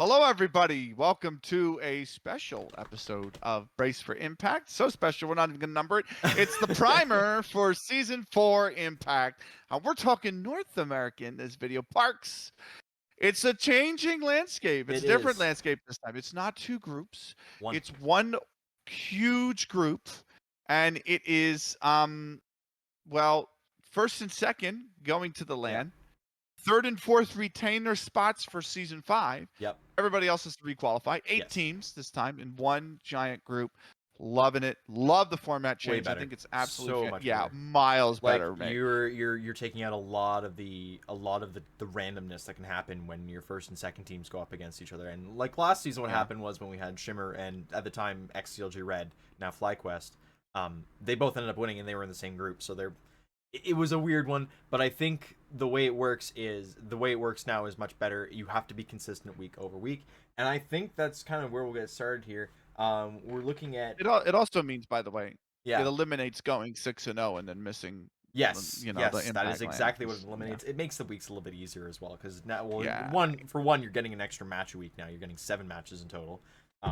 Hello, everybody. Welcome to a special episode of Brace for Impact. So special, we're not even going to number it. It's the primer for Season 4 Impact. We're talking North America in this video. Parks. It's a changing landscape. It's It a different is. landscape this time. It's not two groups. One. It's one huge group. And it is, well, first and second going to the LAN. Third and fourth retain their spots for Season 5. Yep. Everybody else has to requalify. 8 Yes. teams this time in one giant group. Loving it. Love the format change. Way better. I think it's absolutely So much better. better. Miles Like better, mate. you're taking out a lot of the randomness that can happen when your first and second teams go up against each other. And like last season, what happened was when we had Shimmer and at the time XCLG Red, now FlyQuest, they both ended up winning and they were in the same group. So it was a weird one, but I think the way it works now is much better. You have to be consistent week over week, and I think that's kind of where we'll get started here. We're looking at It also means, by the way, yeah. it eliminates going 6-0 and then missing. Yes, you know, yes, the that impact is exactly what lands. it eliminates. It makes the weeks a little bit easier as well because now, Yeah. one, you're getting an extra match a week now. You're getting 7 matches in total,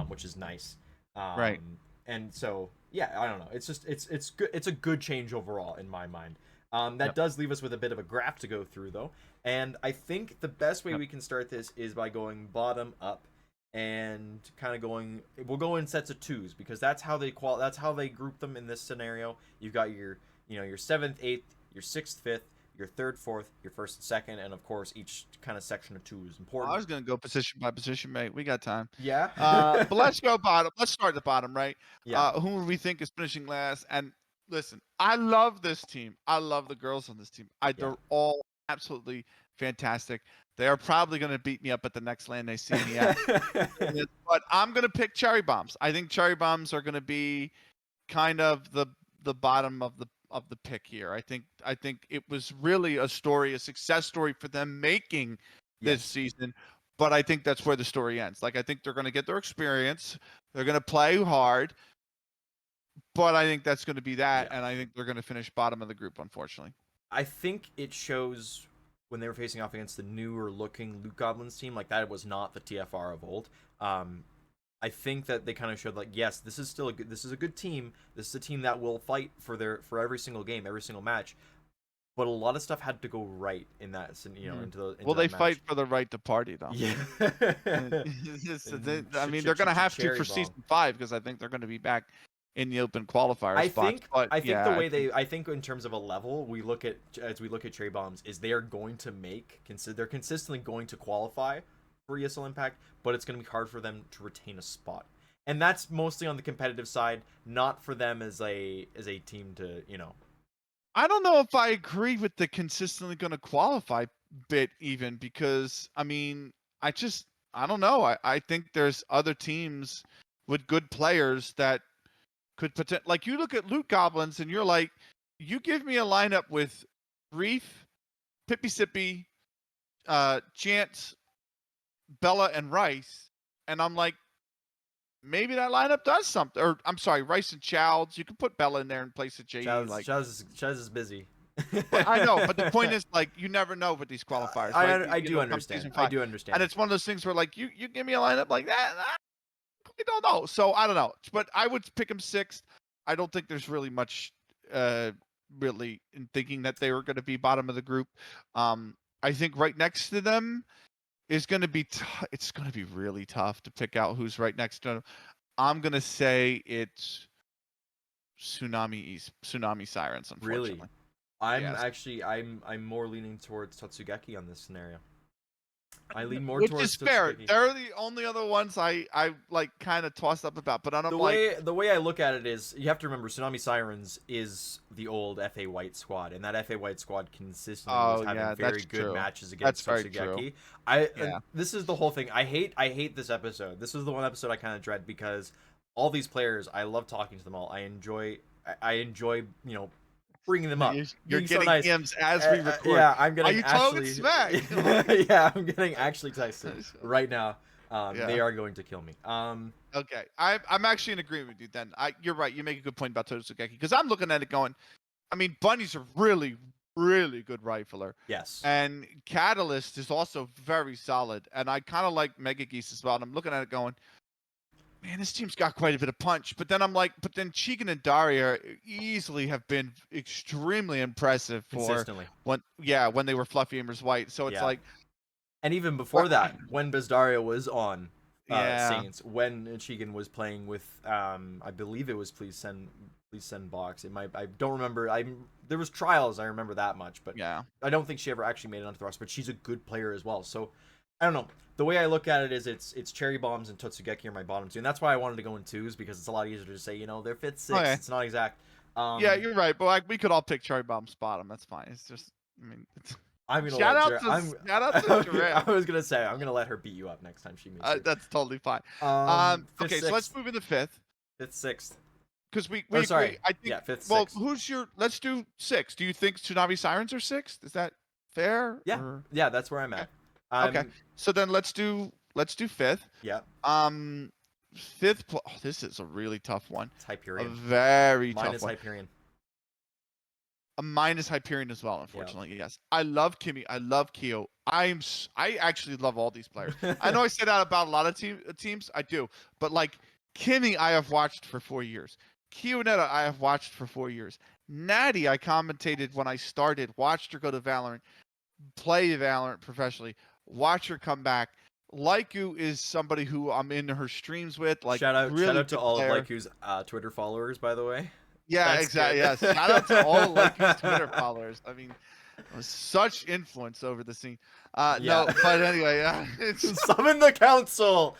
which is nice. Right. And so yeah, I don't know. It's just it's good. It's a good change overall in my mind. That does leave us with a bit of a graph to go through, though. And I think the best way we can start this is by going bottom up and kind of going. We'll go in sets of 2s because that's how they That's how they group them in this scenario. You've got your your 7th, 8th, your 6th, 5th, your 3rd, 4th, your 1st and 2nd, and of course each kind of section of 2 is important. I was gonna go position by position, mate. We got time. Yeah. But let's go bottom. Let's start at the bottom, right? Yeah. Who we think is finishing last? And listen, I love this team. I love the girls on this team. They're all absolutely fantastic. They are probably going to beat me up at the next LAN they see me at. But I'm going to pick Cherry Bombs. I think Cherry Bombs are going to be kind of the bottom of the pick here. I think it was really a success story for them making this season. But I think that's where the story ends. Like, I think they're going to get their experience. They're going to play hard. But I think that's going to be that, and I think they're going to finish bottom of the group, unfortunately. I think it shows when they were facing off against the newer looking Loot Goblins team, like that was not the TFR of old. I think that they kind of showed like, yes, this is still a good team. This is a team that will fight for every single game, every single match. But a lot of stuff had to go right in that, into Well, they that fight match. for the right to party, though. Yeah. I mean, they're going to have to for Season 5 because I think they're going to be back in the open qualifier spots. I think the way I think in terms of a level we look at Cherry Bombs is they are going to they're consistently going to qualify for ESL Impact, but it's going to be hard for them to retain a spot, and that's mostly on the competitive side, not for them as a team to I don't know if I agree with the consistently going to qualify bit even because I mean I don't know. I think there's other teams with good players that could like you look at Loot Goblins and you're like, you give me a lineup with Reef, Pippy Sippy, Chance, Bella, and Rice, and I'm like, maybe that lineup does something. Or I'm sorry, Rice and Childs. You can put Bella in there in place of JE. Chaz is busy. But I know, but the point is, like, you never know with these qualifiers. Right? I do understand. And it's one of those things where, like, you give me a lineup like that, I don't know. So I don't know, but I would pick him 6th. I don't think there's really much, really in thinking that they were going to be bottom of the group. I think right next to them is going to be. It's going to be really tough to pick out who's right next to them. I'm going to say it's Tsunami Sirens. Unfortunately, really, I'm more leaning towards Tatsugeki on this scenario. I lean more which towards is fair. Tatsugeki. They're the only other ones I like kind of tossed up about, but I don't the way I look at it is you have to remember Tsunami Sirens is the old FA White squad, and that FA White squad consistently was having very good matches against Tatsugeki. This is the whole thing. I hate this episode. This is the one episode I kind of dread because all these players, I love talking to them all. I enjoy bringing them up. You're getting DMs as we record. Yeah, I'm getting. Are you talking smack? Yeah, I'm getting actually texted right now. They are going to kill me. Okay, I'm actually in agreement with you. Then you're right. You make a good point about Tatsugeki because I'm looking at it going. I mean, bunnies are really, really good rifler. Yes. And Catalyst is also very solid. And I kind of like Mega Geese as well. And I'm looking at it going, man, this team's got quite a bit of punch. But then I'm like, but then Cheegan and Daria easily have been extremely impressive for Consistently. when they were Fluffy Amers White. So it's Yeah. like, And even before what? that, when Bizdaria was on Yeah. Saints, when Chigan was playing with, I believe it was Please Send Box. It might, I don't remember. There was trials. I remember that much, but Yeah. I don't think she ever actually made it onto the roster. But she's a good player as well. So I don't know. The way I look at it is it's Cherry Bombs and Totsugeki are my bottom two, and that's why I wanted to go in twos, because it's a lot easier to say, they're fifth, sixth. Okay. It's not exact. Yeah, you're right. But like, we could all pick Cherry Bomb's bottom. That's fine. It's just, I mean, I'm gonna shout let out to Giraffe. I was gonna say I'm gonna let her beat you up next time she meets you. That's totally fine. Fifth, Okay, so let's move into fifth. Fifth, sixth. Because we sorry. I think, yeah, fifth, well, sixth. let's do six. Do you think Tsunami Sirens are sixth? Is that fair? Yeah. Or? Yeah, that's where I'm at. Okay. So then let's do fifth. Yeah. Fifth. This is a really tough one. It's Hyperion. A very Mine tough is one. Hyperion. A minus Hyperion as well, unfortunately. Yeah. Yes. I love Kimmy. I love Kyo. I actually love all these players. I know I say that about a lot of teams. I do. But like Kimmy, I have watched for 4 years. Kionetta, I have watched for 4 years. Natty, I commentated when I started, watched her go to Valorant, play Valorant professionally, watch her come back. Laiku is somebody who I'm in her streams with. Like, shout out to all player. of Laiku's Twitter followers, by the way. Yeah, That's exactly. good. Yes. Shout out to all of Laiku's Twitter followers. I mean, such influence over the scene. No, but anyway, it's summon the council.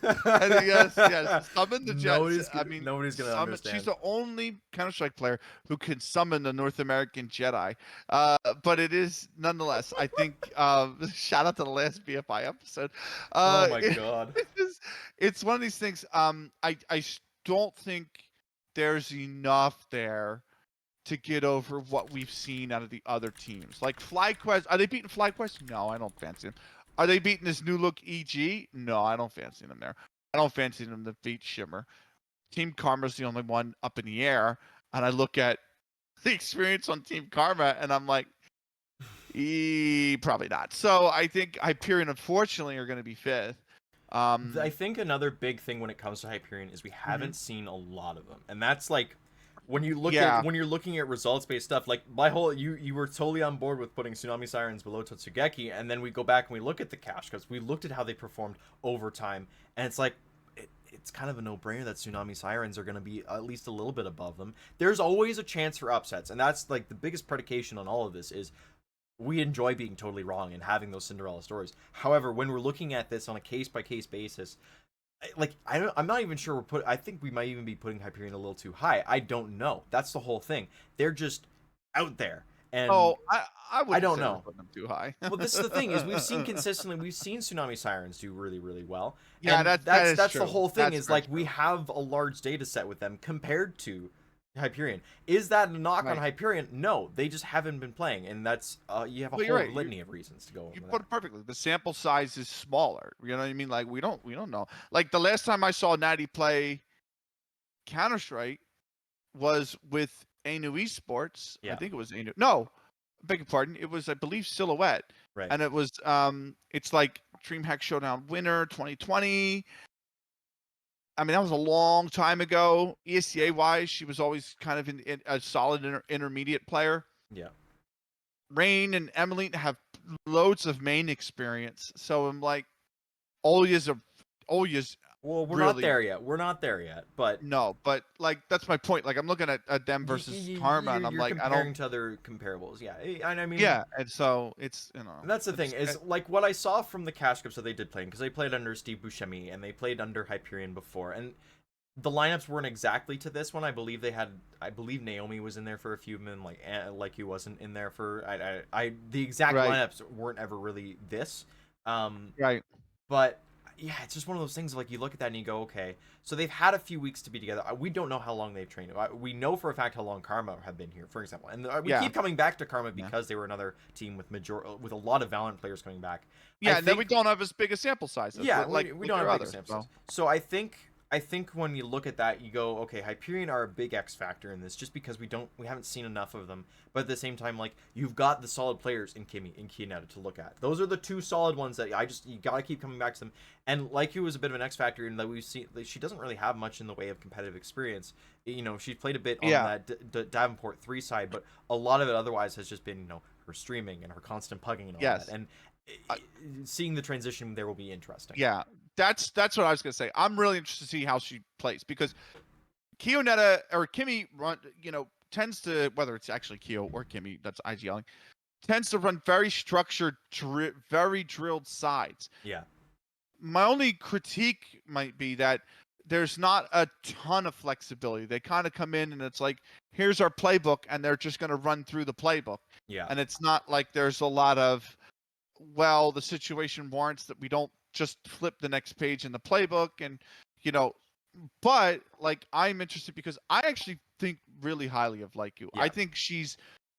yes, summon the Jets. Nobody's gonna understand. She's the only Counter-Strike player who can summon the North American Jedi. But it is nonetheless. I think. Shout out to the last BFI episode. Oh my god. It's one of these things. I don't think there's enough there to get over what we've seen out of the other teams. Like FlyQuest, are they beating FlyQuest? No, I don't fancy them. Are they beating this new look EG? No, I don't fancy them there. I don't fancy them to beat Shimmer. Team Karma's the only one up in the air, and I look at the experience on Team Karma, and I'm like, probably not. So I think Hyperion, unfortunately, are going to be fifth. I think another big thing when it comes to Hyperion is we haven't seen a lot of them, and that's like when you look at when you're looking at results based stuff. Like my whole you were totally on board with putting Tsunami Sirens below Totsugeki, and then we go back and we look at the cash because we looked at how they performed over time, and it's like it's kind of a no-brainer that Tsunami Sirens are going to be at least a little bit above them. There's always a chance for upsets, and that's like the biggest predication on all of this is we enjoy being totally wrong and having those Cinderella stories. However, when we're looking at this on a case-by-case basis, like I'm not even sure I think we might even be putting Hyperion a little too high. I don't know. That's the whole thing. They're just out there. And I don't know. Put them too high. Well, this is the thing is we've seen Tsunami Sirens do really, really well. Yeah, and that's true. the whole thing. That's is like true. we have a large data set with them compared to Hyperion. Is that a knock on Hyperion? No, they just haven't been playing, and that's you have a whole litany of reasons to go. You put it perfectly. The sample size is smaller. You know what I mean? Like we don't know. Like the last time I saw Natty play Counter-Strike was with Anu Esports. Yeah. I think it was Anu. No, beg your pardon. It was, I believe, Silhouette. Right. And it was it's like DreamHack Showdown winner 2020. I mean, that was a long time ago. ESCA wise, she was always kind of in a solid intermediate player. Yeah. Rain and Emily have loads of main experience, so I'm like, Olya's. Well, we're really, not there yet. We're not there yet, but no, but like that's my point. Like I'm looking at them versus Karma, and I'm like, I don't. to other comparables, yeah. And I mean, yeah, and so it's And that's the thing is like what I saw from the cash scripts that they did playing, because they played under Steve Buscemi and they played under Hyperion before, and the lineups weren't exactly to this one. I believe Naomi was in there for a few men, like he wasn't in there for the exact lineups weren't ever really this, right, but. Yeah, it's just one of those things like you look at that and you go, okay, so they've had a few weeks to be together. We don't know how long they've trained. We know for a fact how long Karma have been here, for example. And we keep coming back to Karma because they were another team with a lot of Valorant players coming back. Yeah, and then we don't have as big a sample size. Yeah, we don't have big sample size. So I think I think when you look at that, you go, okay, Hyperion are a big X factor in this, just because we haven't seen enough of them. But at the same time, like, you've got the solid players in Kimmy and Kianetta to look at. Those are the two solid ones that you gotta keep coming back to them. And like you was a bit of an X factor in that we've seen. Like, she doesn't really have much in the way of competitive experience. You know, she's played a bit on Yeah. that Davenport 3 side, but a lot of it otherwise has just been, you know, her streaming and her constant pugging and all Yes. that. And I- seeing the transition there will be interesting. Yeah. That's what I was gonna say. I'm really interested to see how she plays because Kionetta or Kimmy tends to, whether it's actually Kyo or Kimmy, that's IGLing, tends to run very structured, very drilled sides. Yeah. My only critique might be that there's not a ton of flexibility. They kind of come in and it's like, here's our playbook, and they're just going to run through the playbook. Yeah. And it's not like there's a lot of, well, the situation warrants that we don't just flip the next page in the playbook. And, but like, I'm interested because I actually think really highly of Like You. Yeah. I think she's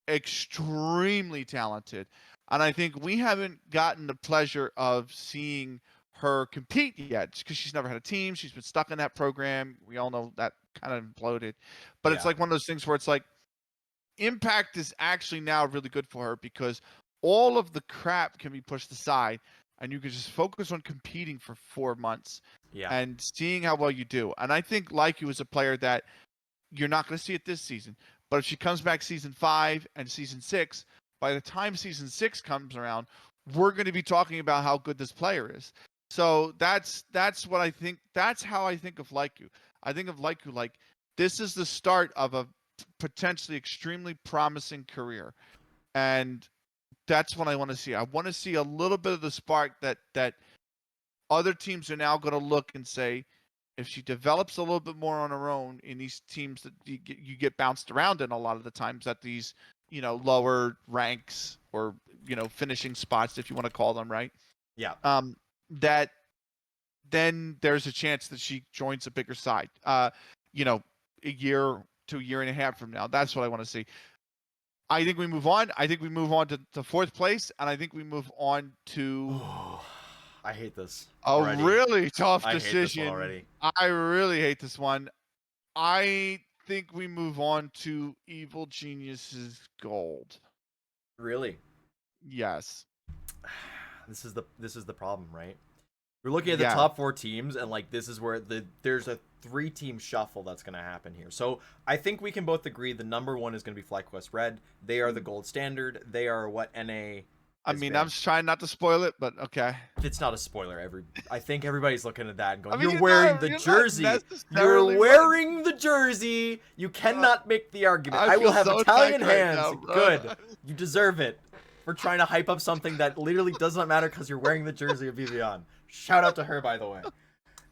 extremely talented. And I think we haven't gotten the pleasure of seeing her compete yet because she's never had a team. She's been stuck in that program. We all know that kind of imploded. But it's Yeah. like one of those things where it's like Impact is actually now really good for her because all of the crap can be pushed aside and you can just focus on competing for 4 months Yeah. and seeing how well you do. And I think Like You is a player that you're not going to see it this season. But if she comes back season 5 and season 6, by the time season 6 comes around, we're going to be talking about how good this player is. So that's what I think. That's how I think of Like You. I think of Like You like this is the start of a potentially extremely promising career. And that's what I want to see. I want to see a little bit of the spark that other teams are now going to look and say, if she develops a little bit more on her own in these teams that you get bounced around in a lot of the times at these, lower ranks or, finishing spots, if you want to call them, right? Yeah. That then there's a chance that she joins a bigger side, a year to a year and a half from now. That's what I want to see. I think we move on. I think we move on to fourth place, and I think we move on to I hate this a already. really tough I hate this decision. one already. I really hate this one. I think we move on to Evil Genius's Gold. Really? Yes. This is the problem, right? We're looking at the Yeah. top 4 teams, and like this is where there's a 3-team shuffle that's gonna happen here. So I think we can both agree the number 1 is gonna be FlyQuest Red. They are the gold standard. They are what NA. I mean, I'm just trying not to spoil it, but okay. It's not a spoiler. I think everybody's looking at that and going, I mean, "You're wearing the jersey. You're wearing the jersey. You cannot make the argument. I will have Italian hands. Good. You deserve it for trying to hype up something that literally does not matter because you're wearing the jersey of Vivian. Shout out to her, by the way.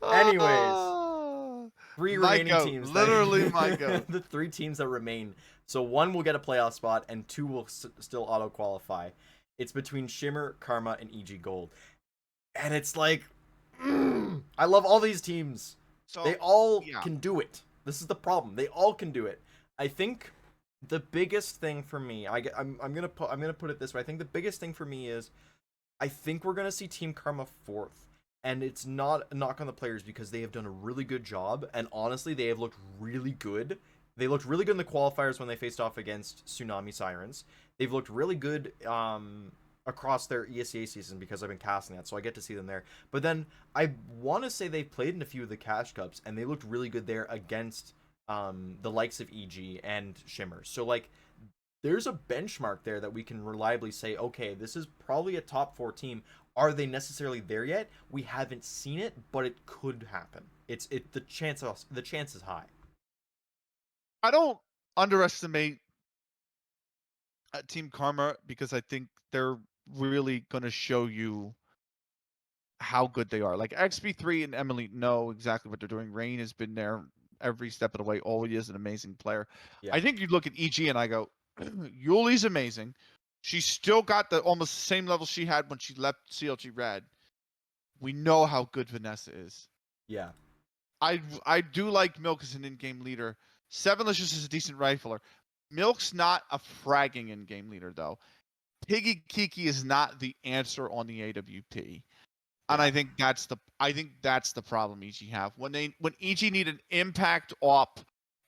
Anyways, 3 remaining teams. Literally, my goat. The 3 teams that remain. So 1 will get a playoff spot, and 2 will still auto qualify. It's between Shimmer, Karma, and EG Gold. And it's like, I love all these teams. So, they all can do it. This is the problem. They all can do it. I think the biggest thing for me, I'm gonna put it this way. I think the biggest thing for me is, I think we're gonna see Team Karma 4th, and it's not a knock on the players because they have done a really good job, and honestly, they have looked really good. They looked really good in the qualifiers when they faced off against Tsunami Sirens. They've looked really good across their ESEA season because I've been casting that, so I get to see them there. But then I want to say they've played in a few of the Cash Cups, and they looked really good there against the likes of EG and Shimmer. So, like, there's a benchmark there that we can reliably say, okay, this is probably a top 4 team. Are they necessarily there yet? We haven't seen it, but it could happen. The chance is high. I don't underestimate Team Karma because I think they're really going to show you how good they are. Like XP3 and Emily know exactly what they're doing. Rain has been there every step of the way. Always is an amazing player. Yeah. I think you look at EG and I go, Yuli's amazing. She's still got the almost the same level she had when she left CLG Red. We know how good Vanessa is. Yeah. I do like Milk as an in-game leader. Sevenlicious is a decent rifler. Milk's not a fragging in-game leader, though. Piggy Kiki is not the answer on the AWP. And Yeah. I think that's the problem EG have. When EG need an impact op,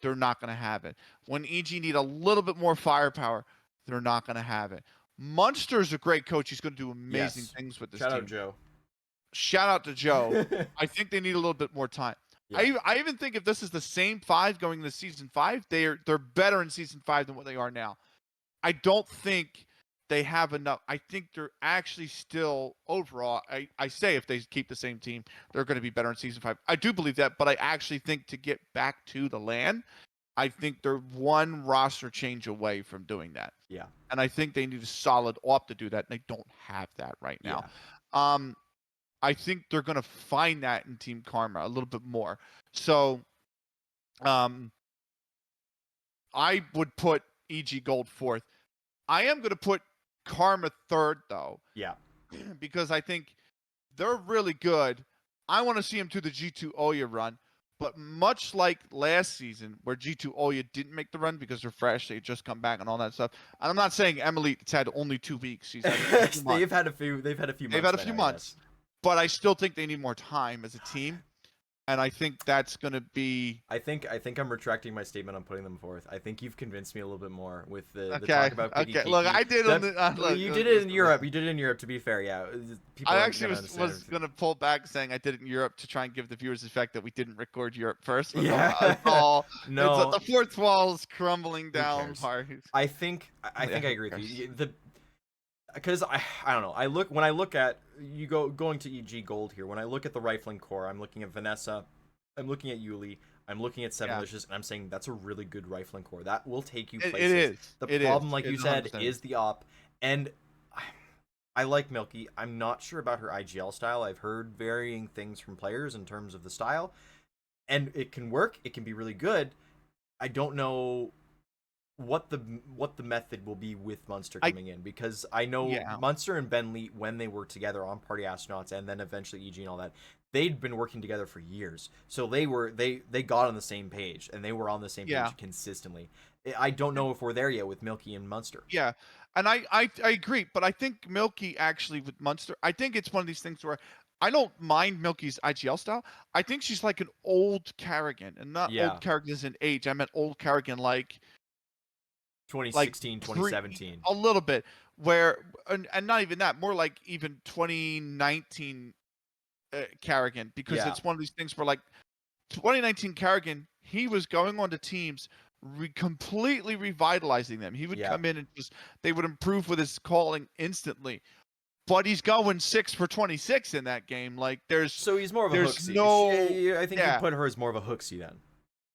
they're not going to have it. When EG need a little bit more firepower, they're not going to have it. Munster's a great coach. He's going to do amazing Yes. things with this Shout team. out Joe. Shout out to Joe. I think they need a little bit more time. Yeah. I even think if this is the same 5 going into season 5, they're better in season 5 than what they are now. I don't think they have enough. I think they're actually still overall. I say if they keep the same team, they're going to be better in season 5. I do believe that, but I actually think to get back to the LAN, I think they're one roster change away from doing that. Yeah. And I think they need a solid op to do that, and they don't have that right now. Yeah. I think they're going to find that in Team Karma a little bit more. So, I would put EG Gold 4th. I am going to put Karma 3rd, though. Yeah. Because I think they're really good. I want to see them to the G2 Oya run. But much like last season, where G2 Oya didn't make the run because they're fresh, they just come back and all that stuff. And I'm not saying Emily it's had only 2 weeks. She's had They've had a few. They've had a few months. But I still think they need more time as a team. And I think that's going to be. I think I'm retracting my statement on putting them 4th. I think you've convinced me a little bit more with the Okay. talk about Benikage. Okay. Look, I did. You did it in Europe. You did it in Europe. To be fair, yeah. People I aren't actually gonna was understand going to pull back saying I did it in Europe to try and give the viewers the fact that we didn't record Europe first. But Yeah. No. No. The fourth wall is crumbling down cares? hard. I think I agree with you. Because I don't know. When I look at going to EG Gold here. When I look at the rifling core, I'm looking at Vanessa, I'm looking at Yuli, I'm looking at Sevenlicious, and I'm saying that's a really good rifling core. That will take you places. It is. The problem, like you said, is the op. And I like Milky. I'm not sure about her IGL style. I've heard varying things from players in terms of the style. And it can work. It can be really good. I don't know what the method will be with Munster coming in, because I know Munster and Bentley, when they were together on Party Astronauts and then eventually EG and all that, they'd been working together for years. So they got on the same page, and they were on the same page consistently. I don't know if we're there yet with Milky and Munster. Yeah. And I agree, but I think Milky actually with Munster, I think it's one of these things where I don't mind Milky's IGL style. I think she's like an old Carrigan, and not old Carrigan as in age. I meant old Carrigan like 2016, 2017. A little bit, where and not even that, more like even 2019 Carrigan, because it's one of these things where like 2019 Carrigan, he was going on to teams completely revitalizing them. He would come in and they would improve with his calling instantly. But he's going 6 for 26 in that game. Like so he's more of a hooksy. I think you put her as more of a hooksy then.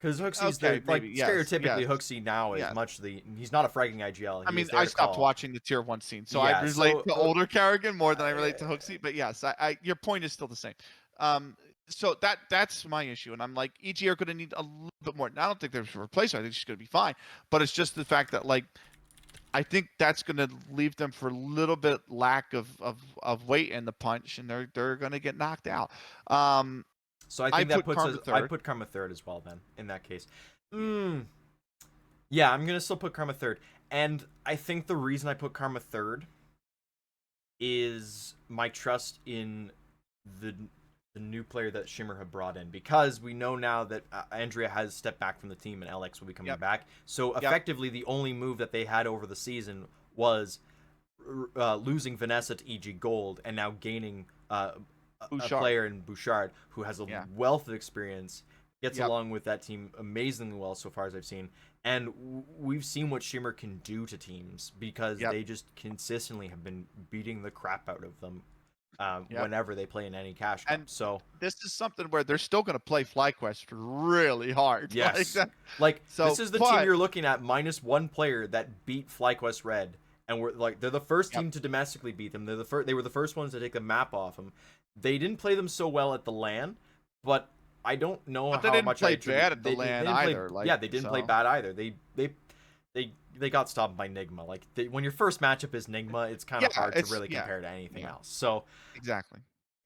Because Hooksy's stereotypically Hooksy now is much he's not a fragging IGL. I mean, I stopped watching the tier 1 scene, so I relate to older Carrigan more than I relate to Hooksy. But yes, your point is still the same. So that's my issue, and I'm like, EG are going to need a little bit more. And I don't think they're a replacement. I think she's going to be fine, but it's just the fact that like, I think that's going to leave them for a little bit lack of weight in the punch, and they're going to get knocked out. So I think that puts us. I put Karma 3rd as well. Then in that case, yeah, I'm gonna still put Karma 3rd, and I think the reason I put Karma 3rd is my trust in the new player that Shimmer have brought in, because we know now that Andrea has stepped back from the team and Alex will be coming back. So effectively, the only move that they had over the season was losing Vanessa to EG Gold, and now gaining a player in Bouchard who has a wealth of experience, gets along with that team amazingly well so far as I've seen, and we've seen what Shimmer can do to teams, because they just consistently have been beating the crap out of them whenever they play in any cash cup. And so this is something where they're still going to play FlyQuest really hard. Yes, this is the team you're looking at minus 1 player that beat FlyQuest Red, and they're the first team to domestically beat them. They were the first ones to take the map off them. They didn't play them so well at the LAN, but I don't know how much they didn't play bad at the LAN either. They didn't play bad either. They got stopped by Nigma. Like when your first matchup is Nigma, it's kind of hard to really compare to anything else. So exactly.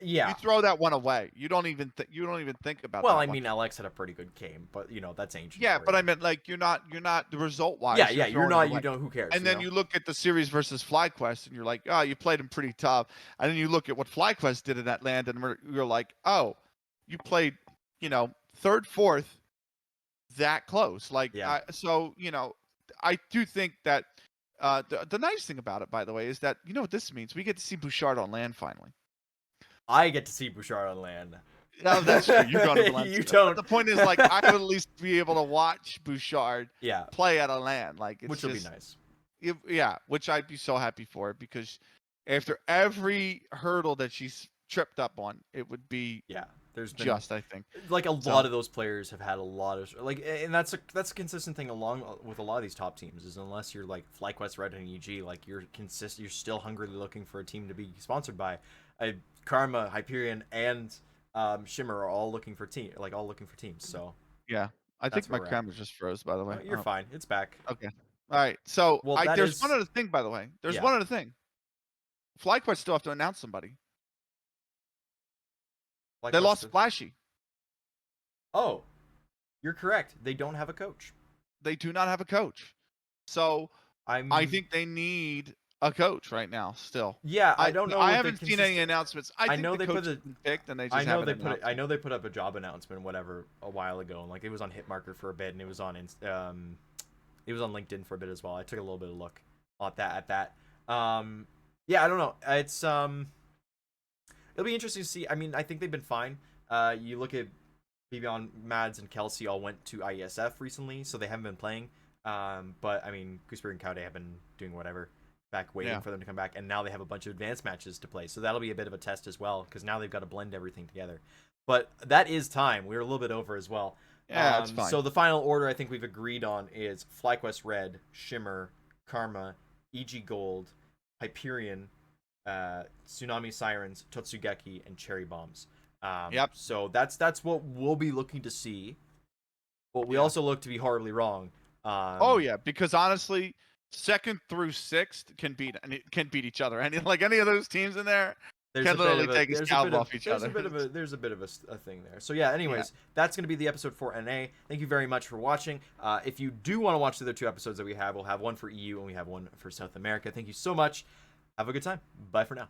You Yeah. throw that one away. You don't even think about Well, that I one. mean, LX had a pretty good game, but that's ancient Yeah, for but you. I meant like you're not the result Yeah, wise. You're yeah, you're throwing it not. You away. don't. Who cares? And then you look at the series versus FlyQuest, and you're like, oh, you played him pretty tough. And then you look at what FlyQuest did in that land, and you're like, oh, you played, third, fourth, that close. Like, Yeah. I do think that the nice thing about it, by the way, is that what this means. We get to see Bouchard on land finally. I get to see Bouchard on land. No, that's true. You're going to You Valencia, but don't. the point is, like, I would at least be able to watch Bouchard Yeah, play at a land. Like, it's which will be just nice. Yeah, which I'd be so happy for because after every hurdle that she's tripped up on, it would be Yeah, there's been just, I think. like a So lot of those players have had a lot of like, and that's a consistent thing along with a lot of these top teams is unless you're like FlyQuest, Red, and EG, like you're still hungrily looking for a team to be sponsored by. Karma, Hyperion, and Shimmer are all looking for teams. So yeah, I that's think where my we're at. camera just froze, by the way. Oh, you're Oh, fine. It's back. okay. All right. So Well, that there's one is other thing, by the way. There's yeah. one other thing. FlyQuest still have to announce somebody. They FlyQuest. lost Splashy. Oh, you're correct. They don't have a coach. They do not have a coach. So I I'm. think they need a coach right now. Still, Yeah, I don't know. I what haven't seen any announcements. I think know the they coach put has the. been picked, and they just I know haven't they put. announced I know they put up a job announcement, whatever, a while ago, and like it was on Hitmarker for a bit, and it was on it was on LinkedIn for a bit as well. I took a little bit of look at that. Yeah, I don't know. It's it'll be interesting to see. I mean, I think they've been fine. You look at Bibion, Mads, and Kelsey all went to IESF recently, so they haven't been playing. But I mean, Gooseberry and Kaude have been doing whatever, back waiting for them to come back, and now they have a bunch of advanced matches to play. So that'll be a bit of a test as well, because now they've got to blend everything together. But that is time. We're a little bit over as well. Yeah, it's fine. So the final order I think we've agreed on is FlyQuest Red, Shimmer, Karma, EG Gold, Hyperion, Tsunami Sirens, Totsugeki, and Cherry Bombs. Yep. So that's what we'll be looking to see. But we also look to be horribly wrong. Oh yeah, because honestly, second through sixth can beat each other. Any of those teams in there can literally take a scalp off each other. There's a bit of a thing there. So yeah, anyways, that's going to be the episode for NA. Thank you very much for watching. If you do want to watch the other two episodes that we have, we'll have one for EU and we have one for South America. Thank you so much. Have a good time. Bye for now.